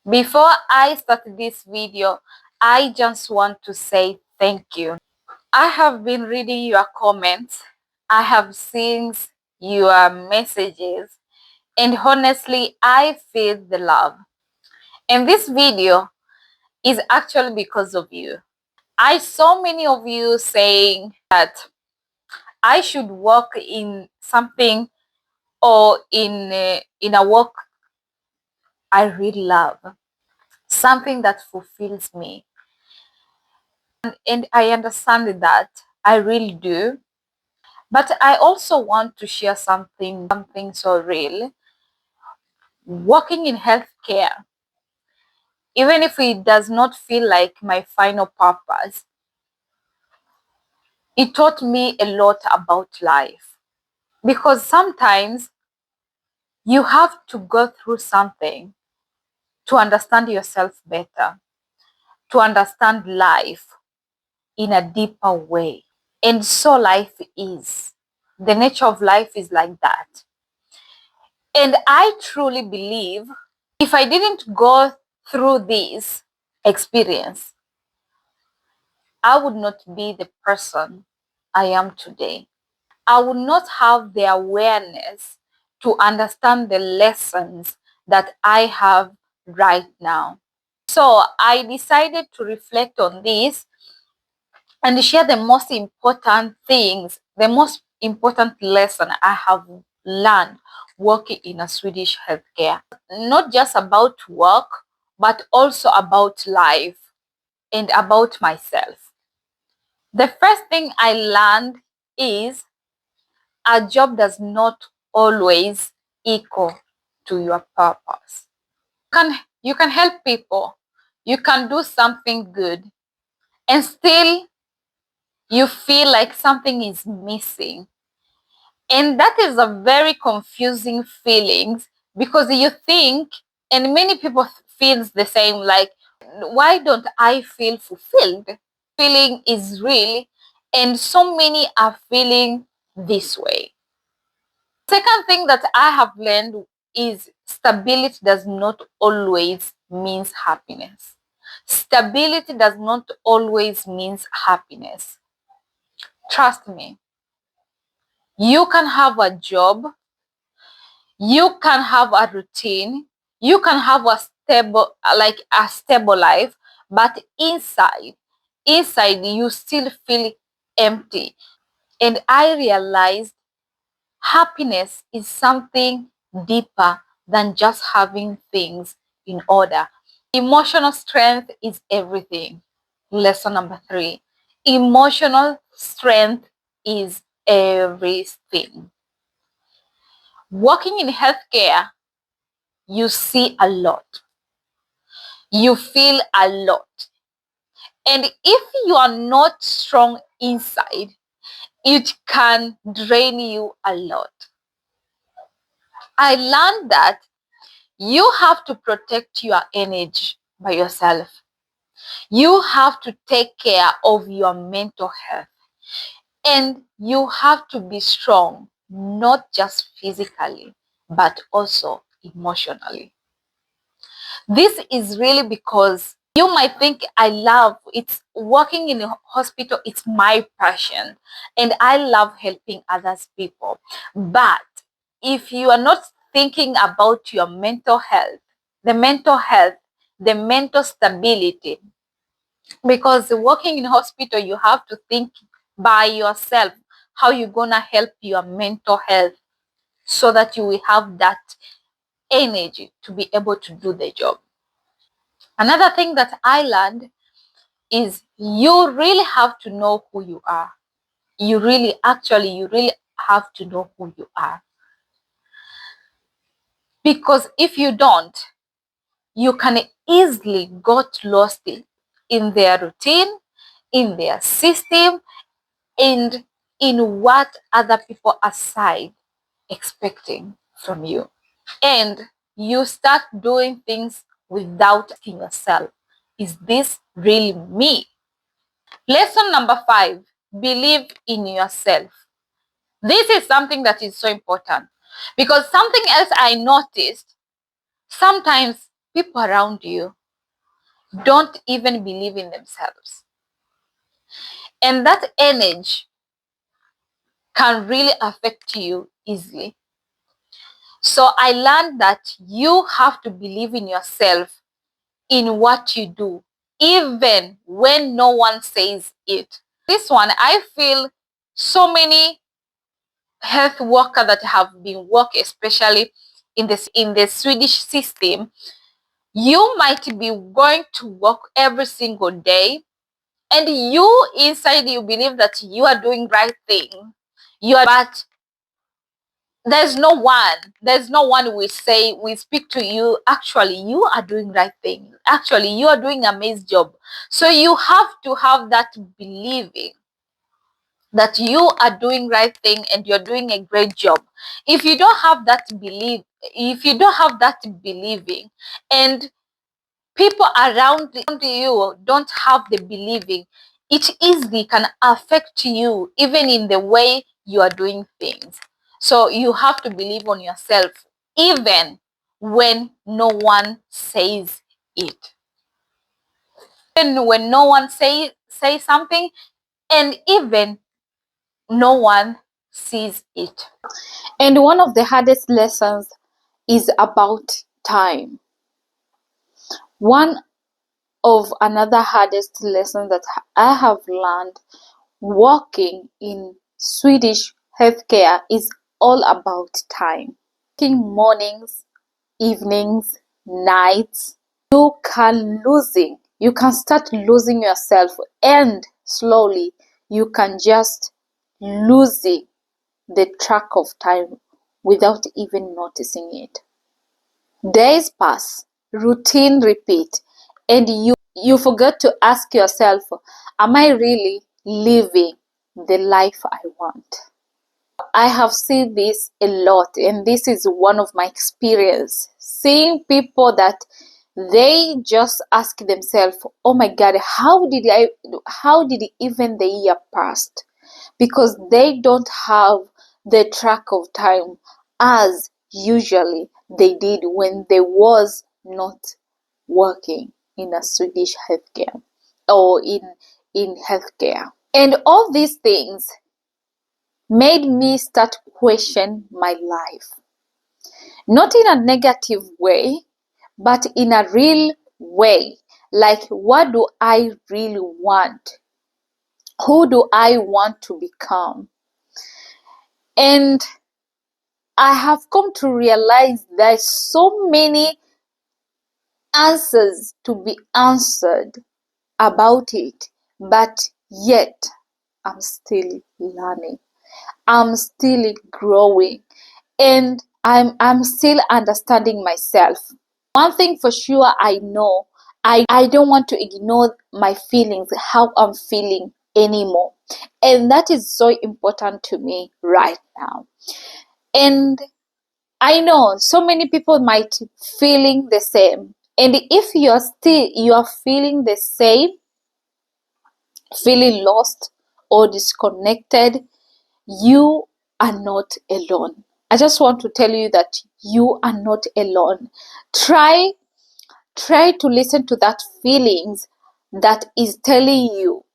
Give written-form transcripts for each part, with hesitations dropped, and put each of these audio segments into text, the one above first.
Before I start this video, I just want to say thank you. I have been reading your comments. I have seen your messages, and honestly, I feel the love. And this video is actually because of you. I saw many of you saying that I should work in something or in a work I really love, something that fulfills me. And I understand that I really do. But I also want to share something so real. Working in healthcare, even if it does not feel like my final purpose, it taught me a lot about life. Because sometimes you have to go through something to understand yourself better, to understand life in a deeper way. And so life is. The nature of life is like that. And I truly believe if I didn't go through this experience, I would not be the person I am today. I would not have the awareness to understand the lessons that I have right now. So I decided to reflect on this and share the most important things, the most important lesson I have learned working in a Swedish healthcare. Not just about work, but also about life and about myself. The first thing I learned is a job does not always equal to your purpose. You can help people, you can do something good, and still you feel like something is missing. And that is a very confusing feeling because you think, and many people feels the same, like, why don't I feel fulfilled? Feeling is real, and so many are feeling this way. Second thing that I have learned is stability does not always means happiness. Stability does not always means happiness. Trust me. You can have a job, you can have a routine, you can have a stable life, but inside you still feel empty. And I realized happiness is something deeper than just having things in order. Emotional strength is everything. Lesson number 3. Emotional strength is everything. Working in healthcare, you see a lot. You feel a lot. And if you are not strong inside, it can drain you a lot. I learned that you have to protect your energy by yourself. You have to take care of your mental health. And you have to be strong, not just physically, but also emotionally. This is really because you might think it's working in a hospital, it's my passion, and I love helping others people. But if you are not thinking about your mental health, the mental health, the mental stability, because working in hospital, you have to think by yourself how you're gonna help your mental health so that you will have that energy to be able to do the job. Another thing that I learned is you really have to know who you are. You really have to know who you are. Because if you don't, you can easily get lost in their routine, in their system, and in what other people aside expecting from you. And you start doing things without asking yourself, is this really me? Lesson number 5, believe in yourself. This is something that is so important because something else I noticed, sometimes people around you don't even believe in themselves. And that energy can really affect you easily. So I learned that you have to believe in yourself in what you do, even when no one says it. This one, I feel so many health workers that have been working, especially in the Swedish system, you might be going to work every single day, and you inside you believe that you are doing right thing. But there's no one we speak to you, actually you are doing right thing, actually you are doing amazing job. So you have to have that believing that you are doing right thing and you're doing a great job. If you don't have that belief, if you don't have that believing, and people around you don't have the believing, it easily can affect you even in the way you are doing things. So you have to believe on yourself even when no one says it. Even when no one say something, and even no one sees it. And one of the hardest lessons is about time. One of another hardest lesson that I have learned working in Swedish healthcare is all about time. Working mornings, evenings, nights, you can start losing yourself, and slowly you can just losing the track of time without even noticing it. Days pass, routine repeat, and you forget to ask yourself, am I really living the life I want? I have seen this a lot, and this is one of my experience, seeing people that they just ask themselves, oh my God, how did even the year passed? Because they don't have the track of time as usually they did when they was not working in a Swedish healthcare or in healthcare. And all these things made me start question my life. Not in a negative way, but in a real way. Like, what do I really want? Who do I want to become? And I have come to realize there's so many answers to be answered about it, but yet I'm still learning. I'm still growing, and I'm still understanding myself. One thing for sure I know, I don't want to ignore my feelings, how I'm feeling anymore. And that is so important to me right now. And I know so many people might feeling the same. And if you are feeling the same, feeling lost or disconnected, you are not alone. I just want to tell you that you are not alone. Try to listen to that feelings that is telling you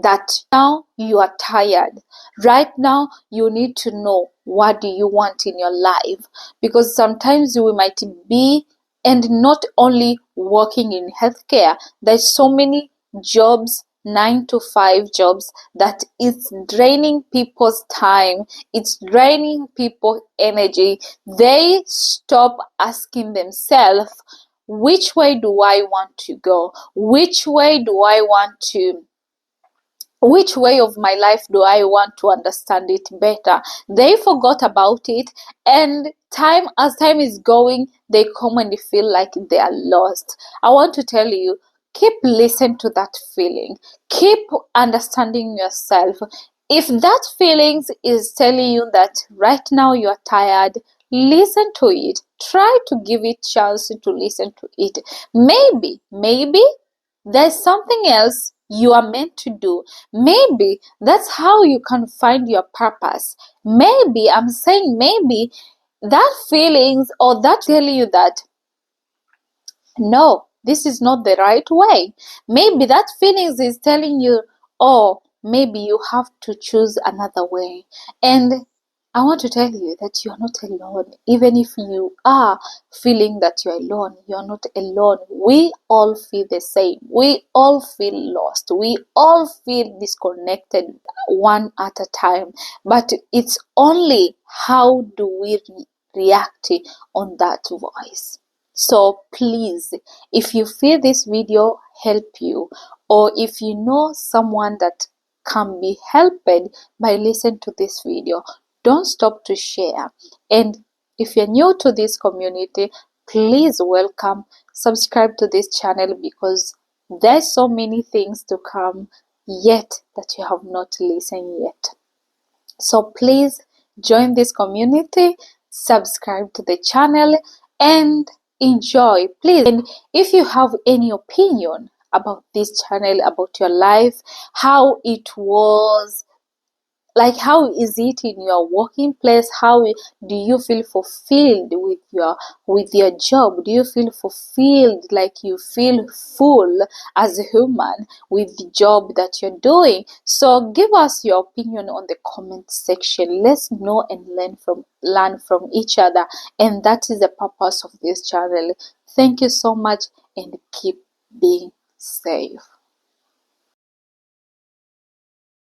that now you are tired. Right now you need to know what do you want in your life, because sometimes we might be, and not only working in healthcare, there's so many jobs, 9 to 5 jobs, that is draining people's time, it's draining people energy. They stop asking themselves, which way do I want to go? Which way of my life do I want to understand it better? They forgot about it, and as time is going, they come and they feel like they are lost. I want to tell you, keep listening to that feeling. Keep understanding yourself. If that feelings is telling you that right now you are tired, listen to it. Try to give it chance to listen to it. Maybe there's something else you are meant to do. Maybe that's how you can find your purpose. Maybe, I'm saying maybe, that feelings or that telling you that no, this is not the right way. Maybe that feelings is telling you, oh, maybe you have to choose another way. And I want to tell you that you are not alone. Even if you are feeling that you're alone, you're not alone. We all feel the same. We all feel lost. We all feel disconnected one at a time. But it's only how do we react on that voice. So please, if you feel this video help you, or if you know someone that can be helped by listening to this video, don't stop to share. And if you're new to this community, please welcome, subscribe to this channel, because there's so many things to come yet that you have not listened yet. So please join this community, subscribe to the channel, and enjoy, please. And if you have any opinion about this channel, about your life, how it was, like how is it in your working place, how do you feel fulfilled with your job, do you feel fulfilled, like you feel full as a human with the job that you're doing? So give us your opinion on the comment section. Let's know and learn from each other, and that is the purpose of this channel. Thank you so much, and keep being safe.